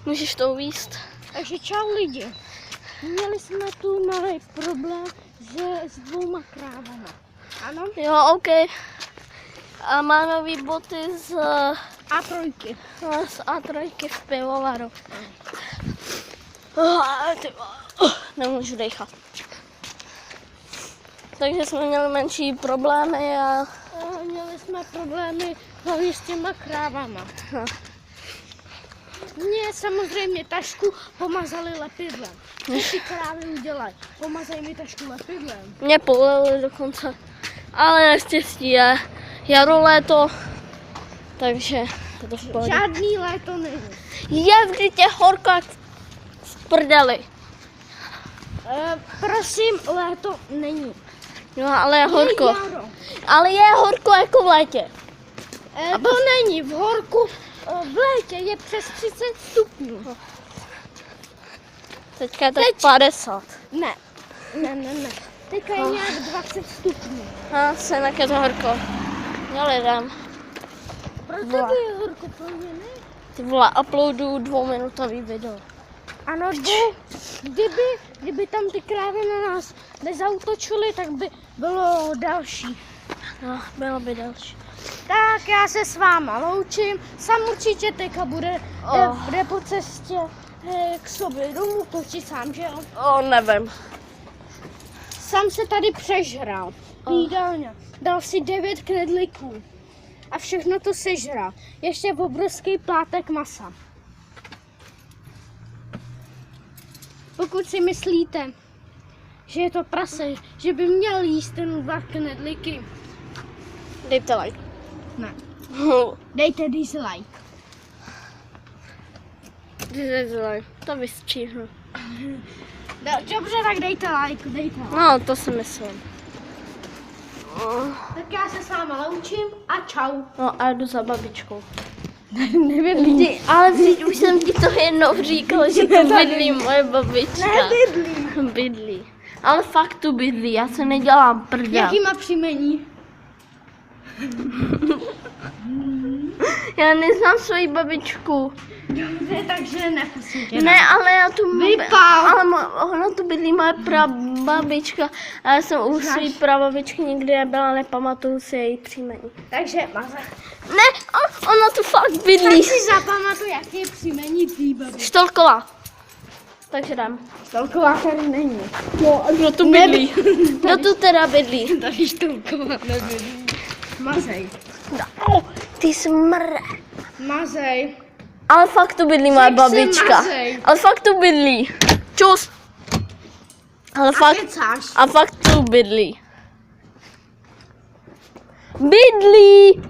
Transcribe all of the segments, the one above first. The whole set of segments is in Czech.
Můžeš to uvíct. Takže čau lidi. Měli jsme tu malý problém s 2 krávama. Ano? Jo, OK. A má nový boty z A3. A3 v pivovaru. Nemůžu dechat. Takže jsme měli menší problémy a Měli jsme problémy hlavně s těma krávama. Mě samozřejmě tašku pomazali lepidlem. Co ty krávy udělají? Pomazají mi tašku lepidlem. mě polili dokonce. Ale naštěstí je jaro, léto, takže je to v pohodě. Žádný léto není. Je vždyť je horko jak v prdeli. Prosím, léto není. No, ale je horko. Je jaro. Ale je horko jako v létě. To není v horku. V létě je přes 30 stupňů. Teďka je tak 50. Ne. Teďka je nějak 20 stupňů. A se je to horko. Já lidem. Pro tebe je horko, pro mě ne. Ty vole, uploadu 2minutový video. Ano, kdyby tam ty krávy na nás nezautočily, tak by bylo další. No, bylo by další. Tak já se s váma loučím. Sam určitě teďka bude po cestě k sobě domů točit sám, že jo? Nevím. Sam se tady přežral. Jídelně. Dal si 9 knedlíků. A všechno to sežral. Ještě obrovský plátek masa. Pokud si myslíte, že je to prase, že by měl jíst ten 2 knedlíky, Dejte like. ne. Dejte dislike. Dejte like. To vystříhnu. Dobře, tak dejte like, dejte like. No, to si myslím. Tak já se s váma loučím a čau. No a jdu za babičkou. Nebydlí. Ale už jsem ti to jednou říkal, že to bydlí moje babička. Nebydlí. Bydlí. Ale fakt tu bydlí, já se nedělám prdel. Jaký má příjmení? Já neznám svoji babičku. Dobře, takže nepustím. Ne, ale já tu Vypál. ale ona tu bydlí moje prababička. A já jsem u své prababičky nikdy nebyla, nepamatuju si její příjmení. Takže Maza. Ne, ona tu fakt Tak bydlí. si zapamatuj, jaký je příjmení tvý babičky. Štolková. Takže jdem. Stolková tady není. No a kdo tu bydlí? Kdo tu teda bydlí? Tady Štolková nebydlí. Mazej. Ty smrde. Mazej. Ale fakt tu bydlí moje Řekl jsem babička. mazej. Ale fakt tu bydlí. Čus. Ale fakt, Kecáš. a fakt tu bydlí. Bydlí.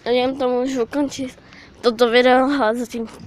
Já jen to můžu ukončit toto video a zatím čus.